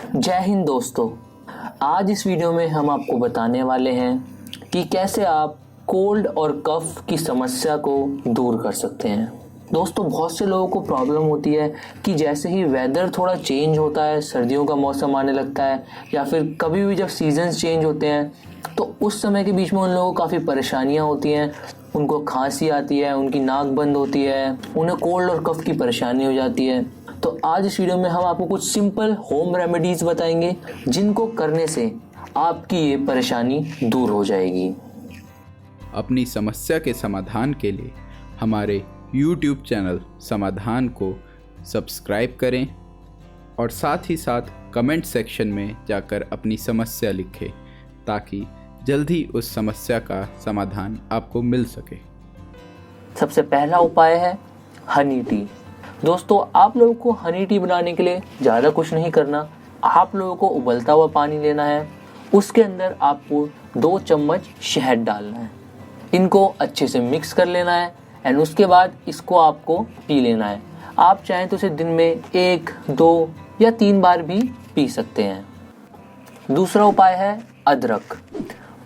जय हिंद दोस्तों। आज इस वीडियो में हम आपको बताने वाले हैं कि कैसे आप कोल्ड और कफ की समस्या को दूर कर सकते हैं। दोस्तों, बहुत से लोगों को प्रॉब्लम होती है कि जैसे ही वेदर थोड़ा चेंज होता है, सर्दियों का मौसम आने लगता है या फिर कभी भी जब सीजन्स चेंज होते हैं तो उस समय के बीच में उन लोगों को काफ़ी परेशानियां होती हैं। उनको खांसी आती है, उनकी नाक बंद होती है, उन्हें कोल्ड और कफ की परेशानी हो जाती है। तो आज इस वीडियो में हम आपको कुछ सिंपल होम रेमेडीज बताएंगे जिनको करने से आपकी ये परेशानी दूर हो जाएगी। अपनी समस्या के समाधान के लिए हमारे YouTube चैनल समाधान को सब्सक्राइब करें और साथ ही साथ कमेंट सेक्शन में जाकर अपनी समस्या लिखें ताकि जल्दी उस समस्या का समाधान आपको मिल सके। सबसे पहला उपाय है हनी टी। दोस्तों, आप लोगों को हनी टी बनाने के लिए ज़्यादा कुछ नहीं करना। आप लोगों को उबलता हुआ पानी लेना है, उसके अंदर आपको 2 चम्मच शहद डालना है। इनको अच्छे से मिक्स कर लेना है एंड उसके बाद इसको आपको पी लेना है। आप चाहें तो इसे दिन में 1, 2 या 3 बार भी पी सकते हैं। दूसरा उपाय है अदरक।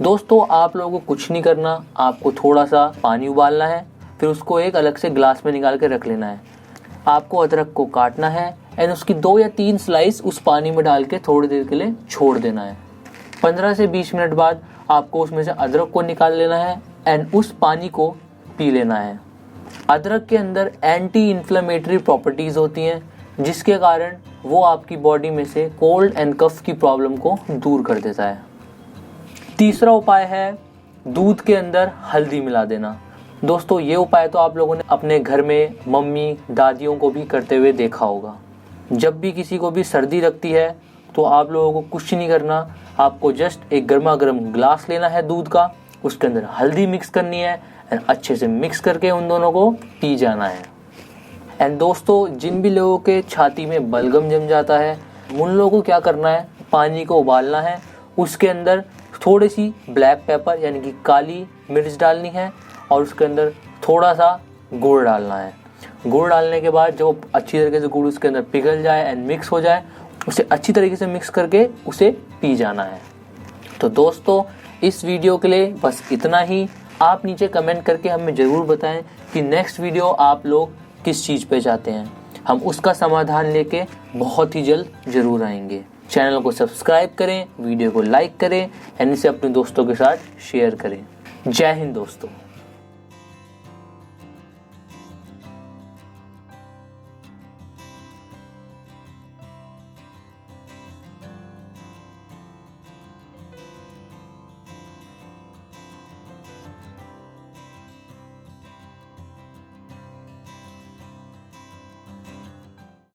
दोस्तों, आप लोगों को कुछ नहीं करना, आपको थोड़ा सा पानी उबालना है, फिर उसको एक अलग से ग्लास में निकाल के रख लेना है। आपको अदरक को काटना है एंड उसकी 2 या 3 स्लाइस उस पानी में डाल के थोड़ी देर के लिए छोड़ देना है। 15 से 20 मिनट बाद आपको उसमें से अदरक को निकाल लेना है एंड उस पानी को पी लेना है। अदरक के अंदर एंटी इन्फ्लेमेटरी प्रॉपर्टीज़ होती हैं जिसके कारण वो आपकी बॉडी में से कोल्ड एंड कफ की प्रॉब्लम को दूर कर देता है। तीसरा उपाय है दूध के अंदर हल्दी मिला देना। दोस्तों, ये उपाय तो आप लोगों ने अपने घर में मम्मी दादियों को भी करते हुए देखा होगा। जब भी किसी को भी सर्दी लगती है तो आप लोगों को कुछ नहीं करना, आपको जस्ट एक गर्मा गर्म ग्लास लेना है दूध का, उसके अंदर हल्दी मिक्स करनी है एंड अच्छे से मिक्स करके उन दोनों को पी जाना है। एंड दोस्तों, जिन भी लोगों के छाती में बलगम जम जाता है उन लोगों को क्या करना है, पानी को उबालना है, उसके अंदर थोड़ी सी ब्लैक पेपर यानी कि काली मिर्च डालनी है और उसके अंदर थोड़ा सा गुड़ डालना है। गुड़ डालने के बाद जब अच्छी तरीके से गुड़ उसके अंदर पिघल जाए एंड मिक्स हो जाए, उसे अच्छी तरीके से मिक्स करके उसे पी जाना है। तो दोस्तों, इस वीडियो के लिए बस इतना ही। आप नीचे कमेंट करके हमें ज़रूर बताएं कि नेक्स्ट वीडियो आप लोग किस चीज़ पे चाहते हैं। हम उसका समाधान लेके बहुत ही जल्द ज़रूर आएंगे। चैनल को सब्सक्राइब करें, वीडियो को लाइक करें एंड इसे अपने दोस्तों के साथ शेयर करें। जय हिंद दोस्तों।